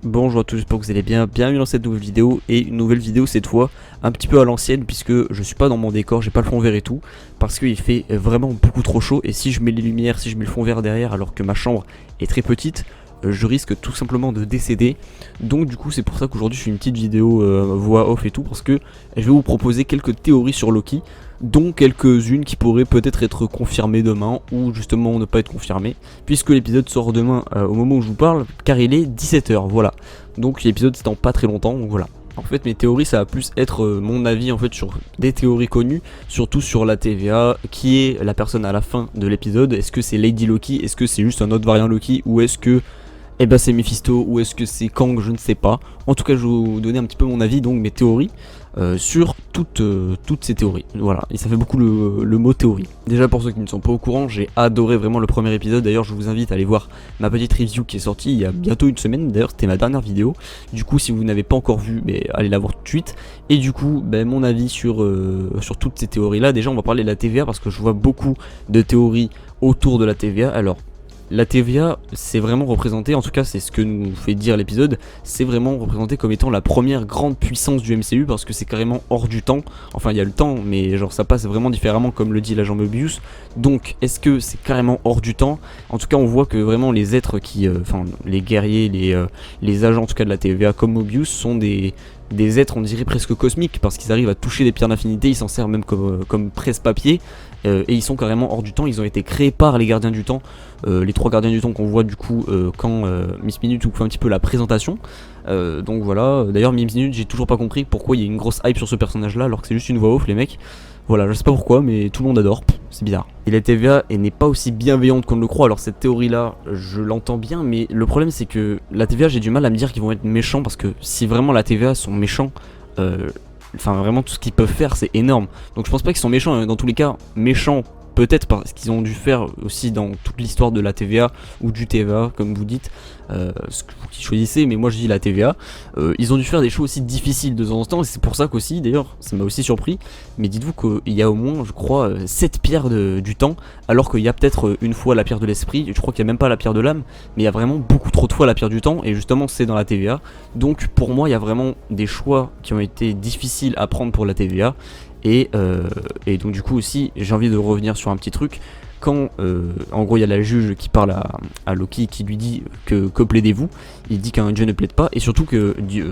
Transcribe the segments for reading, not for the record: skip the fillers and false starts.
Bonjour à tous, j'espère que vous allez bien, bienvenue dans cette nouvelle vidéo, et une nouvelle vidéo cette fois un petit peu à l'ancienne puisque je suis pas dans mon décor, j'ai pas le fond vert et tout, parce qu'il fait vraiment beaucoup trop chaud, et si je mets les lumières, si je mets le fond vert derrière alors que ma chambre est très petite, je risque tout simplement de décéder. Donc du coup c'est pour ça qu'aujourd'hui je fais une petite vidéo voix off et tout, parce que je vais vous proposer quelques théories sur Loki, dont quelques-unes qui pourraient peut-être être confirmées demain ou justement ne pas être confirmées, puisque l'épisode sort demain au moment où je vous parle, car il est 17h, voilà. Donc l'épisode c'est dans pas très longtemps, donc voilà. En fait mes théories ça va plus être mon avis en fait sur des théories connues, surtout sur la TVA, qui est la personne à la fin de l'épisode. Est-ce que c'est Lady Loki, est-ce que c'est juste un autre variant Loki, ou est-ce que c'est Mephisto, ou est-ce que c'est Kang, je ne sais pas. En tout cas je vais vous donner un petit peu mon avis, donc mes théories sur toutes ces théories. Voilà, et ça fait beaucoup le mot théorie. Déjà pour ceux qui ne sont pas au courant, j'ai adoré vraiment le premier épisode. D'ailleurs je vous invite à aller voir ma petite review qui est sortie il y a bientôt une semaine. D'ailleurs c'était ma dernière vidéo. Du coup si vous n'avez pas encore vu, allez la voir tout de suite. Et du coup mon avis sur toutes ces théories là. Déjà on va parler de la TVA parce que je vois beaucoup de théories autour de la TVA. Alors la TVA, c'est vraiment représenté, en tout cas c'est ce que nous fait dire l'épisode, c'est vraiment représenté comme étant la première grande puissance du MCU, parce que c'est carrément hors du temps. Enfin il y a le temps, mais genre ça passe vraiment différemment comme le dit l'agent Mobius. Donc est-ce que c'est carrément hors du temps? En tout cas on voit que vraiment les êtres qui, enfin les guerriers, les agents en tout cas de la TVA comme Mobius sont des êtres on dirait presque cosmiques, parce qu'ils arrivent à toucher des pierres d'infinité, ils s'en servent même comme presse-papier, et ils sont carrément hors du temps. Ils ont été créés par les gardiens du temps, les trois gardiens du temps qu'on voit du coup quand Miss Minute fait un petit peu la présentation. Donc voilà, d'ailleurs Miss Minute j'ai toujours pas compris pourquoi il y a une grosse hype sur ce personnage là alors que c'est juste une voix off les mecs. Voilà, je sais pas pourquoi mais tout le monde adore, c'est bizarre. Et la TVA n'est pas aussi bienveillante qu'on le croit. Alors cette théorie là je l'entends bien, mais le problème c'est que la TVA j'ai du mal à me dire qu'ils vont être méchants, parce que si vraiment la TVA sont méchants, enfin vraiment tout ce qu'ils peuvent faire c'est énorme. Donc je pense pas qu'ils sont méchants, dans tous les cas méchants peut-être parce qu'ils ont dû faire aussi dans toute l'histoire de la TVA ou du TVA comme vous dites, ce que vous qui choisissez, mais moi je dis la TVA. Ils ont dû faire des choses aussi difficiles de temps en temps, et c'est pour ça qu'aussi d'ailleurs ça m'a aussi surpris, mais dites-vous qu'il y a au moins je crois 7 pierres du temps, alors qu'il y a peut-être une fois la pierre de l'esprit, je crois qu'il n'y a même pas la pierre de l'âme, mais il y a vraiment beaucoup trop de fois la pierre du temps, et justement c'est dans la TVA. Donc pour moi il y a vraiment des choix qui ont été difficiles à prendre pour la TVA. Et donc du coup aussi j'ai envie de revenir sur un petit truc. Quand en gros il y a la juge qui parle à Loki, qui lui dit que plaidez-vous, il dit qu'un dieu ne plaide pas, et surtout que du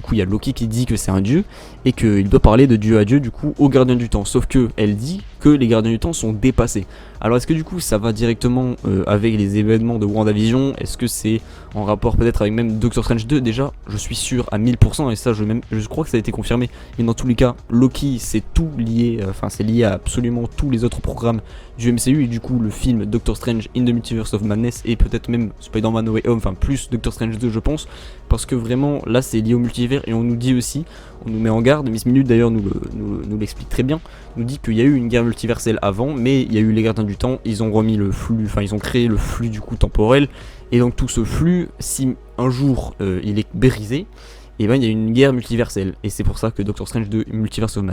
coup il y a Loki qui dit que c'est un dieu et qu'il doit parler de dieu à dieu du coup aux gardiens du temps, sauf que elle dit que les gardiens du temps sont dépassés. Alors est-ce que du coup ça va directement avec les événements de WandaVision? Est-ce que c'est en rapport peut-être avec même Doctor Strange 2? Déjà je suis sûr à 1000%, et ça je crois que ça a été confirmé, et dans tous les cas Loki c'est tout lié, c'est lié à absolument tous les autres programmes du MCU, et du coup le film Doctor Strange in the Multiverse of Madness, et peut-être même Spider-Man No Way Home, enfin plus Doctor Strange 2 je pense, parce que vraiment là c'est lié au multivers. Et on nous dit aussi, on nous met en garde, Miss Minute d'ailleurs nous l'explique très bien, nous dit qu'il y a eu une guerre multiverselle avant, mais il y a eu les gardiens du temps, ils ont remis le flux, ils ont créé le flux du coup temporel, et donc tout ce flux, si un jour il est brisé, et il y a une guerre multiverselle, et c'est pour ça que Doctor Strange 2 Multiverse of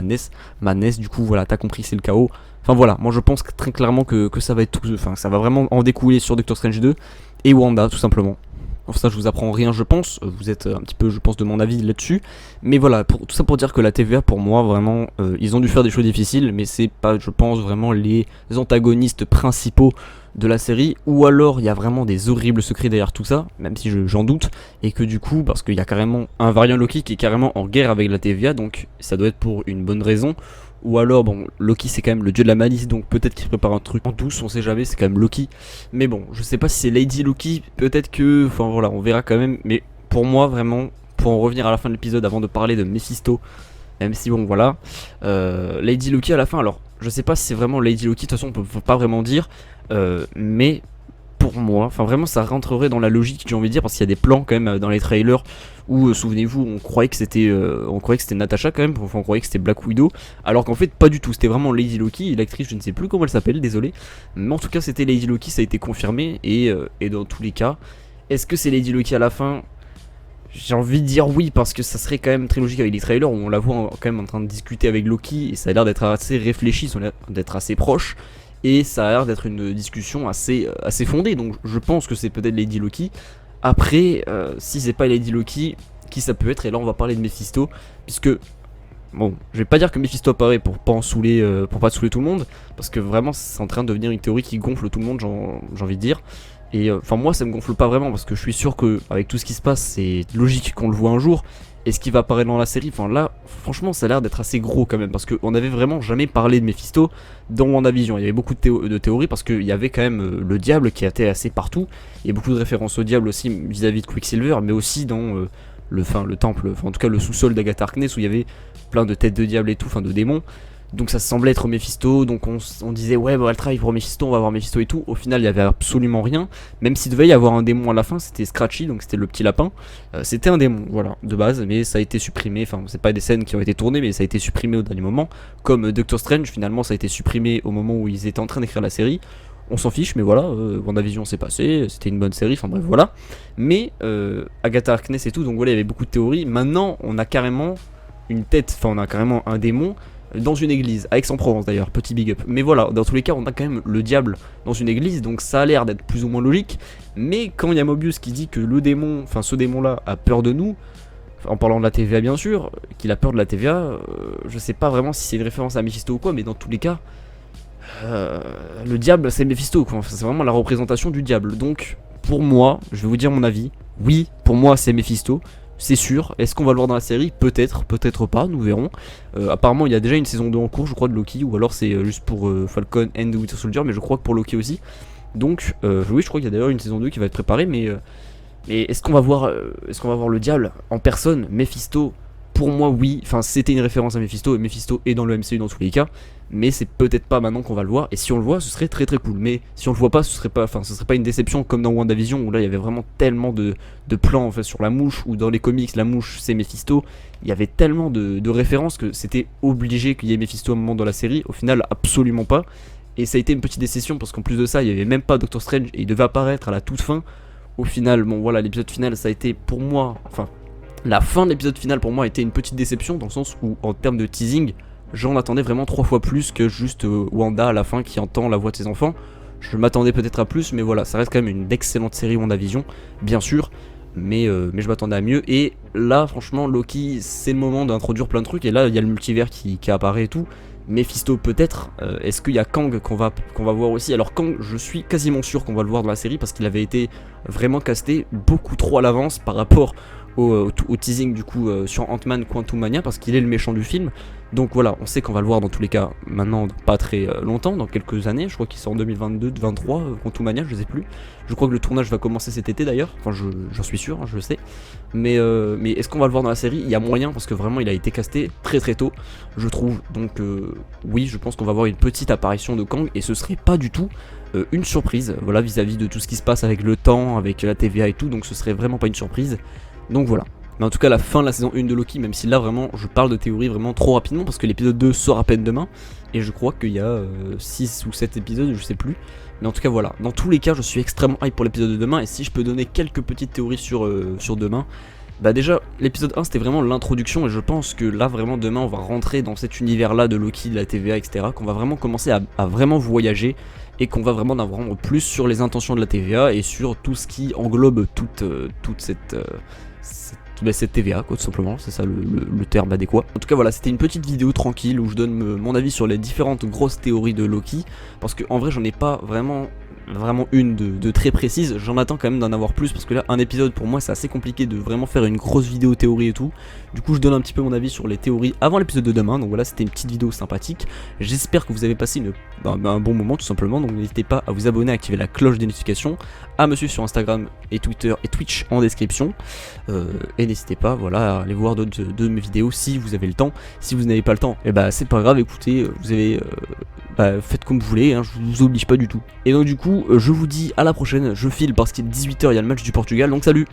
Madness du coup voilà, t'as compris, c'est le chaos. Enfin voilà, moi je pense très clairement que ça va être tout, ça va vraiment en découler sur Doctor Strange 2 et Wanda tout simplement. Pour ça je vous apprends rien je pense, vous êtes un petit peu je pense de mon avis là-dessus. Mais voilà, tout ça pour dire que la TVA pour moi vraiment, ils ont dû faire des choix difficiles, mais c'est pas je pense vraiment les antagonistes principaux de la série, ou alors il y a vraiment des horribles secrets derrière tout ça, même si j'en doute, et que du coup, parce qu'il y a carrément un variant Loki qui est carrément en guerre avec la TVA, donc ça doit être pour une bonne raison. Ou alors bon, Loki c'est quand même le dieu de la malice, donc peut-être qu'il prépare un truc en douce, on sait jamais, c'est quand même Loki. Mais bon, je sais pas si c'est Lady Loki, peut-être que, enfin voilà, on verra quand même. Mais pour moi vraiment, pour en revenir à la fin de l'épisode avant de parler de Mephisto, même si bon voilà, Lady Loki à la fin, alors je sais pas si c'est vraiment Lady Loki, de toute façon on peut pas vraiment dire, mais pour moi, enfin vraiment ça rentrerait dans la logique, j'ai envie de dire, parce qu'il y a des plans quand même dans les trailers où souvenez-vous on croyait que c'était Natasha quand même, enfin on croyait que c'était Black Widow, alors qu'en fait pas du tout, c'était vraiment Lady Loki, l'actrice je ne sais plus comment elle s'appelle, désolé, mais en tout cas c'était Lady Loki, ça a été confirmé, et dans tous les cas, est-ce que c'est Lady Loki à la fin? J'ai envie de dire oui, parce que ça serait quand même très logique avec les trailers où on la voit quand même en train de discuter avec Loki, et ça a l'air d'être assez réfléchi, ça a l'air d'être assez proche, et ça a l'air d'être une discussion assez fondée, donc je pense que c'est peut-être Lady Loki. Après, si c'est pas Lady Loki, qui ça peut être? Et là on va parler de Mephisto, puisque bon, je vais pas dire que Mephisto apparaît pour pas en saouler, pour pas saouler tout le monde, parce que vraiment c'est en train de devenir une théorie qui gonfle tout le monde, j'ai envie de dire. Et enfin moi ça me gonfle pas vraiment, parce que je suis sûr que avec tout ce qui se passe, c'est logique qu'on le voit un jour. Et ce qui va apparaître dans la série, enfin là, franchement ça a l'air d'être assez gros quand même, parce qu'on avait vraiment jamais parlé de Mephisto dans WandaVision. Il y avait beaucoup de théories, parce qu'il y avait quand même le diable qui était assez partout. Il y a beaucoup de références au diable aussi vis-à-vis de Quicksilver, mais aussi dans le temple, enfin en tout cas le sous-sol d'Agatha Harkness, où il y avait plein de têtes de diable et tout, enfin de démons. Donc ça semblait être Mephisto, donc on disait ouais bah elle travaille pour Mephisto, on va voir Mephisto et tout. Au final il y avait absolument rien, même s'il devait y avoir un démon à la fin, c'était Scratchy, donc c'était le petit lapin. C'était un démon, voilà, de base, mais ça a été supprimé, enfin c'est pas des scènes qui ont été tournées, mais ça a été supprimé au dernier moment. Comme Doctor Strange, finalement ça a été supprimé au moment où ils étaient en train d'écrire la série. On s'en fiche, mais voilà, WandaVision s'est passé, c'était une bonne série, enfin bref voilà. Mais Agatha Harkness et tout, donc voilà, il y avait beaucoup de théories. Maintenant on a carrément une tête, enfin on a carrément un démon dans une église, à Aix-en-Provence d'ailleurs, petit big up. Mais voilà, dans tous les cas, on a quand même le diable dans une église, donc ça a l'air d'être plus ou moins logique. Mais quand il y a Mobius qui dit que le démon, enfin ce démon-là, a peur de nous, en parlant de la TVA bien sûr, qu'il a peur de la TVA, je sais pas vraiment si c'est une référence à Mephisto ou quoi, mais dans tous les cas, le diable c'est Mephisto, quoi. Enfin, c'est vraiment la représentation du diable. Donc, pour moi, je vais vous dire mon avis, oui, pour moi c'est Mephisto. C'est sûr. Est-ce qu'on va le voir dans la série? Peut-être, peut-être pas, nous verrons. Apparemment, il y a déjà une saison 2 en cours, je crois, de Loki, ou alors c'est juste pour Falcon and the Winter Soldier, mais je crois que pour Loki aussi. Donc, oui, je crois qu'il y a d'ailleurs une saison 2 qui va être préparée, mais est-ce qu'on va voir, le diable en personne, Mephisto? Pour moi, oui. Enfin, c'était une référence à Mephisto, et Mephisto est dans le MCU dans tous les cas. Mais c'est peut-être pas maintenant qu'on va le voir. Et si on le voit, ce serait très très cool. Mais si on le voit pas, ce serait pas une déception comme dans WandaVision, où là il y avait vraiment tellement de plans en fait sur la mouche, ou dans les comics la mouche c'est Mephisto. Il y avait tellement de références que c'était obligé qu'il y ait Mephisto à un moment dans la série. Au final, absolument pas. Et ça a été une petite déception parce qu'en plus de ça, il y avait même pas Doctor Strange et il devait apparaître à la toute fin. Au final, bon voilà, l'épisode final ça a été pour moi, enfin la fin de l'épisode final pour moi a été une petite déception, dans le sens où en termes de teasing, j'en attendais vraiment 3 fois plus que juste Wanda à la fin qui entend la voix de ses enfants. Je m'attendais peut-être à plus, mais voilà, ça reste quand même une excellente série WandaVision, bien sûr, mais je m'attendais à mieux. Et là franchement Loki, c'est le moment d'introduire plein de trucs, et là il y a le multivers qui apparaît et tout. Mephisto peut-être, est-ce qu'il y a Kang qu'on va voir aussi? Alors Kang, je suis quasiment sûr qu'on va le voir dans la série, parce qu'il avait été vraiment casté beaucoup trop à l'avance par rapport au teasing du coup sur Ant-Man Quantumania, parce qu'il est le méchant du film. Donc voilà, on sait qu'on va le voir dans tous les cas maintenant, pas très longtemps, dans quelques années. Je crois qu'il sort en 2022-2023, Quantumania, je sais plus. Je crois que le tournage va commencer cet été d'ailleurs, enfin j'en suis sûr, hein, je le sais. Mais est-ce qu'on va le voir dans la série? Il y a moyen, parce que vraiment il a été casté très très tôt, je trouve. Donc oui, je pense qu'on va voir une petite apparition de Kang, et ce serait pas du tout une surprise, voilà, vis-à-vis de tout ce qui se passe avec le temps, avec la TVA et tout, donc ce serait vraiment pas une surprise. Donc voilà. Mais en tout cas la fin de la saison 1 de Loki, même si là vraiment je parle de théorie vraiment trop rapidement, parce que l'épisode 2 sort à peine demain, et je crois qu'il y a 6 ou 7 épisodes, je sais plus. Mais en tout cas voilà, dans tous les cas je suis extrêmement hype pour l'épisode de demain, et si je peux donner quelques petites théories sur demain, bah déjà l'épisode 1 c'était vraiment l'introduction, et je pense que là vraiment demain on va rentrer dans cet univers là de Loki, de la TVA, etc. Qu'on va vraiment commencer à vraiment voyager, et qu'on va vraiment en apprendre plus sur les intentions de la TVA, et sur tout ce qui englobe toute cette TVA, quoi, tout simplement, c'est ça le terme adéquat. En tout cas voilà, c'était une petite vidéo tranquille où je donne mon avis sur les différentes grosses théories de Loki, parce que en vrai j'en ai pas vraiment une de très précise. J'en attends quand même d'en avoir plus, parce que là un épisode pour moi c'est assez compliqué de vraiment faire une grosse vidéo théorie et tout. Du coup je donne un petit peu mon avis sur les théories avant l'épisode de demain. Donc voilà, c'était une petite vidéo sympathique. J'espère que vous avez passé un bon moment tout simplement. Donc n'hésitez pas à vous abonner, à activer la cloche des notifications, à me suivre sur Instagram et Twitter et Twitch en description, et n'hésitez pas voilà à aller voir d'autres de mes vidéos si vous avez le temps. Si vous n'avez pas le temps, et bah c'est pas grave, écoutez, vous avez faites comme vous voulez, hein, je vous oblige pas du tout. Et donc du coup je vous dis à la prochaine. Je file parce qu'il est 18 h, il y a le match du Portugal, donc salut.